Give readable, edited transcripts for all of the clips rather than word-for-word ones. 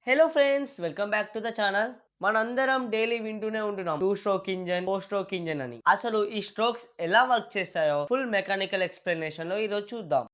Hello friends, welcome back to the channel. మనందరం daily వింటూనే ఉంటున్నాం 2 స్ట్రోక్ ఇంజన్, 4 స్ట్రోక్ ఇంజన్ అని. అసలు ఈ స్ట్రోక్స్ ఎలా వర్క్ చేస్తాయో ఫుల్ మెకానికల్ ఎక్స్ప్లెనేషన్ లో ఈరోజు చూద్దాం.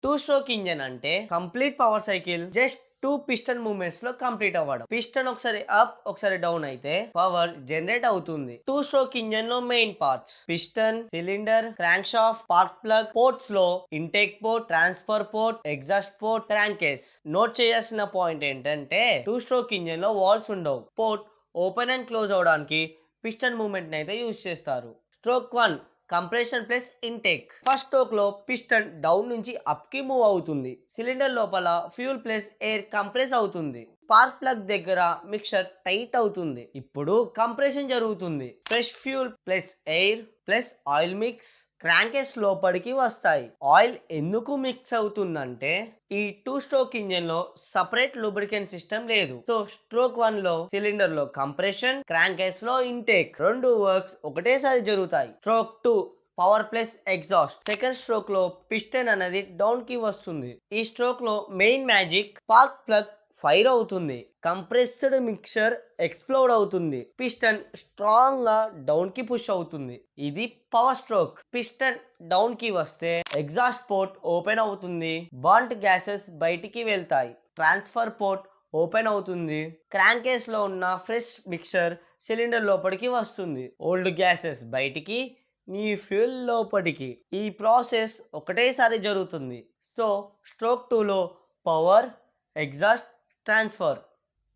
2 స్ట్రోక్ ఇంజన్ అంటే complete power cycle just 2 piston movements లో కంప్లీట్ అవ్వడం. పిస్టన్ ఒకసారి అప్ ఒకసారి డౌన్ అయితే పవర్ జనరేట్ అవుతుంది. 2 స్ట్రోక్ ఇంజన్ లో main parts: piston, cylinder, crankshaft, spark plug. Ports లో intake port, transfer port, exhaust port, crankcase. Note చేయాల్సిన point ఏంటంటే 2 స్ట్రోక్ ఇంజన్ లో వాల్వ్స్ ఉండవు. పోర్ట్ ఓపెన్ అండ్ క్లోజ్ అవడానికి piston movement అయితే use చేస్తారు. Stroke 1 compression plus intake. First stroke లో piston down నుంచి అప్ కి మూవ్ అవుతుంది. సిలిండర్ లోపల ఫ్యూల్ ప్లస్ ఎయిర్ కంప్రెస్ అవుతుంది. స్పార్క్ ప్లగ్ దగ్గర మిక్చర్ టైట్ అవుతుంది. ఇప్పుడు కంప్రెషన్ జరుగుతుంది. Fresh fuel plus air plus oil mix crankcase లోపలికి వస్తాయి. ఆయిల్ ఎందుకు మిక్స్ అవుతుందంటే ఈ 2 స్ట్రోక్ ఇంజన్ లో సపరేట్ లూబ్రికెంట్ సిస్టమ్ లేదు. సో స్ట్రోక్ 1 లో సిలిండర్ లో కంప్రెషన్, క్రాంకెస్ లో ఇంటేక్, రెండు వర్క్స్ ఒకటేసారి జరుగుతాయి. Stroke 2 power plus exhaust. Second stroke లో పిస్టన్ అనేది డౌన్ కి వస్తుంది. ఈ స్ట్రోక్ లో main magic: spark plug fire అవుతుంది. కంప్రెస్డ్ మిక్చర్ ఎక్స్ప్లోడ్ అవుతుంది. పిస్టన్ స్ట్రాంగ్ గా డౌన్ కి పుష్ అవుతుంది. ఇది పవర్ స్ట్రోక్. పిస్టన్ డౌన్ కి వస్తే ఎగ్జాస్ట్ పోర్ట్ ఓపెన్ అవుతుంది. బర్న్ట్ గ్యాసెస్ బయటికి వెళ్తాయి. ట్రాన్స్ఫర్ పోర్ట్ ఓపెన్ అవుతుంది. క్రాంక్ కేస్ లో ఉన్న ఫ్రెష్ మిక్చర్ సిలిండర్ లోపలికి వస్తుంది. ఓల్డ్ గ్యాసెస్ బయటికి, నీ ఫ్యూల్ లోపలికి. ఈ ప్రాసెస్ ఒకటేసారి జరుగుతుంది. సో స్ట్రోక్ 2 లో పవర్, ఎగ్జాస్ట్, ట్రాన్స్ఫర్.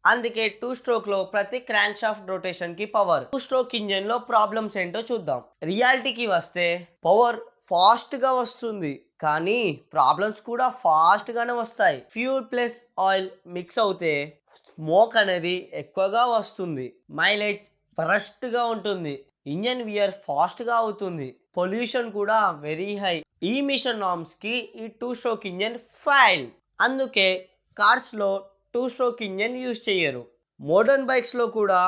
అందుకే 2 స్ట్రోక్ లో ప్రతి క్రాంక్ షాఫ్ట్ రొటేషన్ కి పవర్. 2 స్ట్రోక్ ఇంజన్ లో ప్రాబ్లమ్స్ ఏంటో చూద్దాం. రియాలిటీకి వస్తే పవర్ ఫాస్ట్ గా వస్తుంది, కానీ ప్రాబ్లమ్స్ కూడా ఫాస్ట్ గానే వస్తాయి. ఫ్యూల్ ప్లస్ ఆయిల్ మిక్స్ అవుతే స్మోక్ అనేది ఎక్కువగా వస్తుంది. మైలేజ్ బరస్ట్ గా ఉంటుంది. ఇంజన్ వియర్ ఫాస్ట్ గా అవుతుంది. పొల్యూషన్ కూడా వెరీ హై. ఈ మిషన్ నార్మ్స్ కి ఈ 2 స్ట్రోక్ ఇంజన్ ఫైల్. అందుకే కార్స్ లో 2 స్ట్రోక్ ఇంజన్ యూజ్ చేయరు. మోడర్న్ బైక్స్ లో కూడా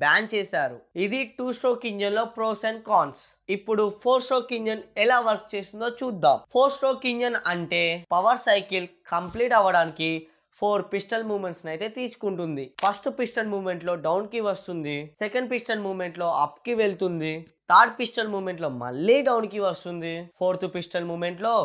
బ్యాన్ చేశారు. ఇది 2 స్ట్రోక్ ఇంజన్ లో ప్రోస్ అండ్ కాన్స్. ఇప్పుడు 4 స్ట్రోక్ ఇంజన్ ఎలా వర్క్ చేస్తుందో చూద్దాం. 4 స్ట్రోక్ ఇంజన్ అంటే పవర్ సైకిల్ కంప్లీట్ అవ్వడానికి 4 పిస్టన్ మూవ్మెంట్స్ అయితే తీసుకుంటుంది. ఫస్ట్ పిస్టన్ మూవ్మెంట్ లో డౌన్ కి వస్తుంది. సెకండ్ పిస్టన్ మూవ్మెంట్ లో అప్ కి వెళ్తుంది. థర్డ్ పిస్టన్ మూవ్మెంట్ లో మళ్ళీ డౌన్ కి వస్తుంది. ఫోర్త్ పిస్టన్ మూవ్మెంట్ లో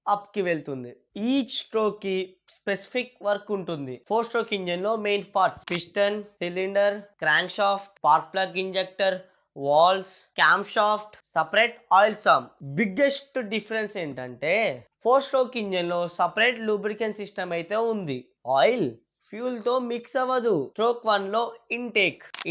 అప్ కి వెళ్తుంది. ఈచ్ స్ట్రోక్ కి స్పెసిఫిక్ వర్క్ ఉంటుంది. 4 స్ట్రోక్ ఇంజన్ లో main parts: piston, cylinder, crankshaft, spark plug injector, valves, cam shaft, separate oil some. Biggest difference ఏంటంటే 4 స్ట్రోక్ ఇంజన్ లో సపరేట్ లూబ్రికెంట్ సిస్టమ్ అయితే ఉంది. ఆయిల్ ఫ్యూల్ తో మిక్స్ అవ్వదు. Stroke 1 లో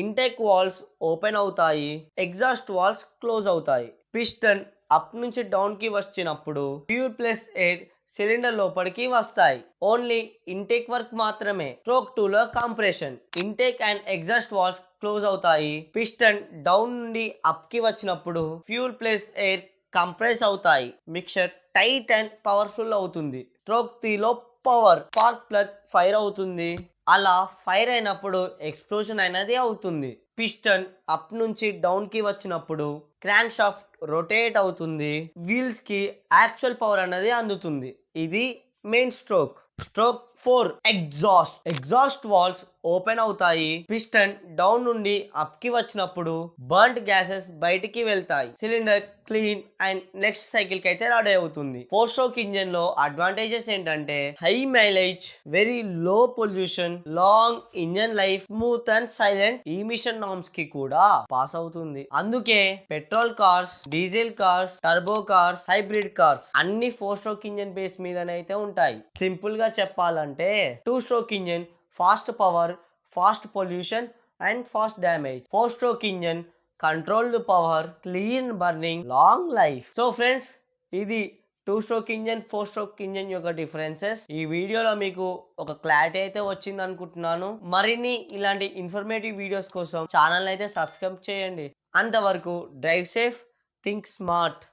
ఇంటేక్ వాల్వ్స్ ఓపెన్ అవుతాయి. Exhaust valves close అవుతాయి. Piston up నుంచి డౌన్ కి వచ్చినప్పుడు ఫ్యూల్ ప్లస్ ఎయిర్ సిలిండర్ లోపలికి వస్తాయి. ఓన్లీ ఇంటేక్ వర్క్ మాత్రమే. స్ట్రోక్ 2 లో compression. Intake and exhaust valves close అవుతాయి. పిస్టన్ డౌన్ నుండి అప్ కి వచ్చినప్పుడు ఫ్యూల్ ప్లస్ ఎయిర్ కంప్రెస్ అవుతాయి. మిక్చర్ టైట్ అండ్ పవర్ఫుల్ అవుతుంది. స్ట్రోక్ 3 లో పవర్. స్పార్క్ ప్లగ్ ఫైర్ అవుతుంది. అలా ఫైర్ అయినప్పుడు ఎక్స్ప్లోజన్ అనేది అవుతుంది. పిస్టన్ అప్ నుంచి డౌన్ కి వచ్చినప్పుడు క్రాంక్ షాఫ్ట్ రొటేట్ అవుతుంది. వీల్స్ కి యాక్చువల్ పవర్ అనేది అందుతుంది. ఇది main stroke. Stroke 4 exhaust valves open అవుతాయి. పిస్టన్ డౌన్ నుండి అప్ కి వచ్చినప్పుడు బర్న్ట్ గ్యాసెస్ బయటికి వెళ్తాయి. Cylinder clean and next cycle కి అయితే రెడీ అవుతుంది. 4 స్ట్రోక్ ఇంజన్ లో అడ్వాంటేజెస్ ఏంటంటే high mileage, very low pollution, long engine life, smooth and silent. ఈ మిషన్ నార్మ్స్ కి కూడా పాస్ అవుతుంది. అందుకే petrol cars, diesel cars, turbo cars, hybrid cars అన్ని 4 స్ట్రోక్ ఇంజన్ బేస్ మీదనైతే ఉంటాయి. సింపుల్ గా చెప్పాలంటే 2 stroke engine fast power, fast pollution and fast damage. 4 stroke engine controlled power, clean burning, long life. So friends, ఇది 2 stroke engine, 4 stroke engine యొక్క differences. ఈ వీడియోలో మీకు ఒక క్లారిటీ అయితే వచ్చింది అనుకుంటున్నాను. మరిన్ని ఇలాంటి ఇన్ఫర్మేటివ్ వీడియోస్ కోసం ఛానల్ అయితే సబ్స్క్రైబ్ చేయండి. అంతవరకు డ్రైవ్ సేఫ్, థింక్ స్మార్ట్.